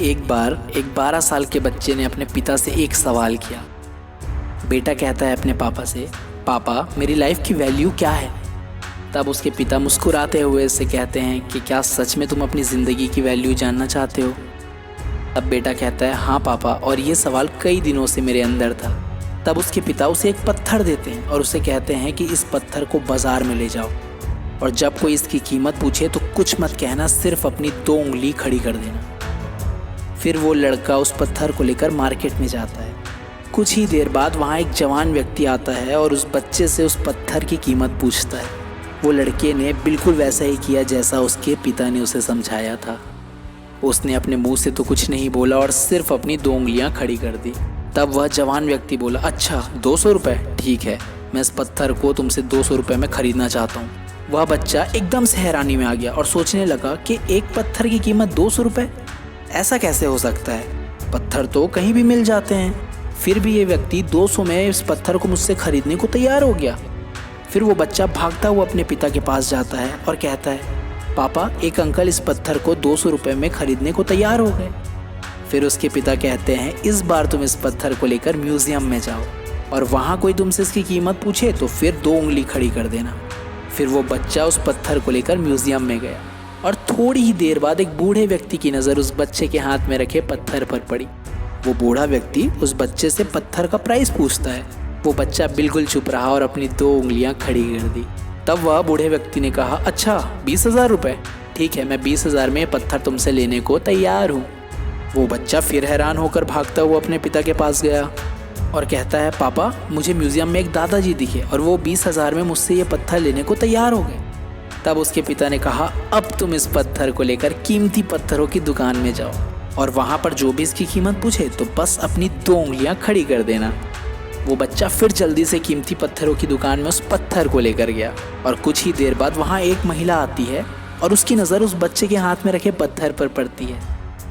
एक बार एक 12 साल के बच्चे ने अपने पिता से एक सवाल किया। बेटा कहता है अपने पापा से, पापा मेरी लाइफ की वैल्यू क्या है? तब उसके पिता मुस्कुराते हुए उससे कहते हैं कि क्या सच में तुम अपनी ज़िंदगी की वैल्यू जानना चाहते हो? तब बेटा कहता है, हाँ पापा, और ये सवाल कई दिनों से मेरे अंदर था। तब उसके पिता उसे एक पत्थर देते हैं और उसे कहते हैं कि इस पत्थर को बाज़ार में ले जाओ और जब कोई इसकी कीमत पूछे तो कुछ मत कहना, सिर्फ अपनी 2 उंगली खड़ी कर देना। फिर वो लड़का उस पत्थर को लेकर मार्केट में जाता है। कुछ ही देर बाद वहाँ एक जवान व्यक्ति आता है और उस बच्चे से उस पत्थर की कीमत पूछता है। वो लड़के ने बिल्कुल वैसा ही किया जैसा उसके पिता ने उसे समझाया था। उसने अपने मुंह से तो कुछ नहीं बोला और सिर्फ अपनी 2 उंगलियां खड़ी कर दी। तब वह जवान व्यक्ति बोला, अच्छा 200 रुपये, ठीक है, मैं इस पत्थर को तुमसे 200 रुपये में ख़रीदना चाहता हूँ। वह बच्चा एकदम से हैरानी में आ गया और सोचने लगा कि एक पत्थर की कीमत 200 रुपये, ऐसा कैसे हो सकता है? पत्थर तो कहीं भी मिल जाते हैं। फिर भी ये व्यक्ति 200 में इस पत्थर को मुझसे ख़रीदने को तैयार हो गया। फिर वो बच्चा भागता हुआ अपने पिता के पास जाता है और कहता है, पापा एक अंकल इस पत्थर को 200 रुपये में ख़रीदने को तैयार हो गए। फिर उसके पिता कहते हैं, इस बार तुम इस पत्थर को लेकर म्यूज़ियम में जाओ और वहाँ कोई तुमसे इसकी कीमत पूछे तो फिर 2 उंगली खड़ी कर देना। फिर वो बच्चा उस पत्थर को लेकर म्यूज़ियम में गया और थोड़ी ही देर बाद एक बूढ़े व्यक्ति की नज़र उस बच्चे के हाथ में रखे पत्थर पर पड़ी। वो बूढ़ा व्यक्ति उस बच्चे से पत्थर का प्राइस पूछता है। वो बच्चा बिल्कुल चुप रहा और अपनी 2 उंगलियां खड़ी कर दी। तब वह बूढ़े व्यक्ति ने कहा, अच्छा 20,000 रुपये, ठीक है, मैं 20,000 में पत्थर तुमसे लेने को तैयार हूँ। वो बच्चा फिर हैरान होकर भागता हुआ अपने पिता के पास गया और कहता है, पापा मुझे म्यूज़ियम में एक दादाजी दिखे और वो 20,000 में मुझसे ये पत्थर लेने को तैयार हो गए। तब उसके पिता ने कहा, अब तुम इस पत्थर को लेकर कीमती पत्थरों की दुकान में जाओ और वहाँ पर जो भी इसकी कीमत पूछे तो बस अपनी 2 उंगलियां खड़ी कर देना। वो बच्चा फिर जल्दी से कीमती पत्थरों की दुकान में उस पत्थर को लेकर गया और कुछ ही देर बाद वहाँ एक महिला आती है और उसकी नज़र उस बच्चे के हाथ में रखे पत्थर पर पड़ती है।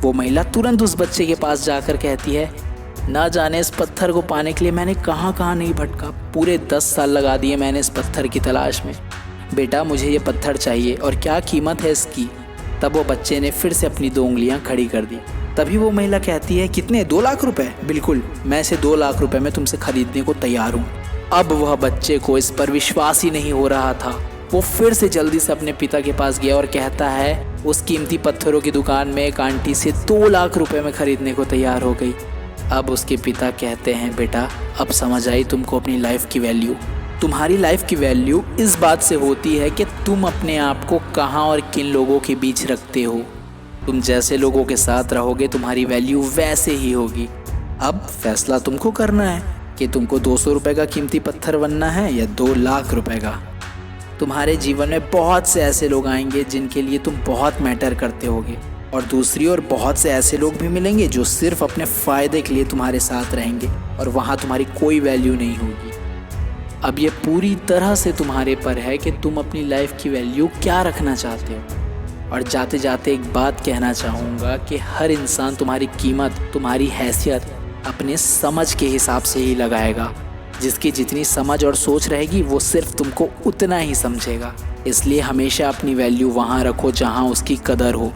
वो महिला तुरंत उस बच्चे के पास जाकर कहती है, ना जाने इस पत्थर को पाने के लिए मैंने कहाँ कहाँ नहीं भटका, पूरे 10 साल लगा दिए मैंने इस पत्थर की तलाश में। बेटा मुझे ये पत्थर चाहिए और क्या कीमत है इसकी? तब वो बच्चे ने फिर से अपनी 2 उंगलियां खड़ी कर दी। तभी वो महिला कहती है, कितने? 2 लाख रुपए? बिल्कुल, मैं इसे 2 लाख रुपए में तुमसे खरीदने को तैयार हूँ। अब वह बच्चे को इस पर विश्वास ही नहीं हो रहा था। वो फिर से जल्दी से अपने पिता के पास गया और कहता है, उस कीमती पत्थरों की दुकान में एक आंटी से 2 लाख रुपए में खरीदने को तैयार हो गई। अब उसके पिता कहते हैं, बेटा अब समझ आई तुमको अपनी लाइफ की वैल्यू। तुम्हारी लाइफ की वैल्यू इस बात से होती है कि तुम अपने आप को कहाँ और किन लोगों के बीच रखते हो। तुम जैसे लोगों के साथ रहोगे तुम्हारी वैल्यू वैसे ही होगी। अब फैसला तुमको करना है कि तुमको 200 रुपये का कीमती पत्थर बनना है या 2 लाख रुपए का। तुम्हारे जीवन में बहुत से ऐसे लोग आएंगे जिनके लिए तुम बहुत मैटर करते होगे और दूसरी ओर बहुत से ऐसे लोग भी मिलेंगे जो सिर्फ अपने फ़ायदे के लिए तुम्हारे साथ रहेंगे और वहाँ तुम्हारी कोई वैल्यू नहीं होगी। अब ये पूरी तरह से तुम्हारे पर है कि तुम अपनी लाइफ की वैल्यू क्या रखना चाहते हो। और जाते जाते एक बात कहना चाहूँगा कि हर इंसान तुम्हारी कीमत, तुम्हारी हैसियत अपने समझ के हिसाब से ही लगाएगा। जिसकी जितनी समझ और सोच रहेगी वो सिर्फ तुमको उतना ही समझेगा। इसलिए हमेशा अपनी वैल्यू वहाँ रखो जहाँ उसकी कदर हो।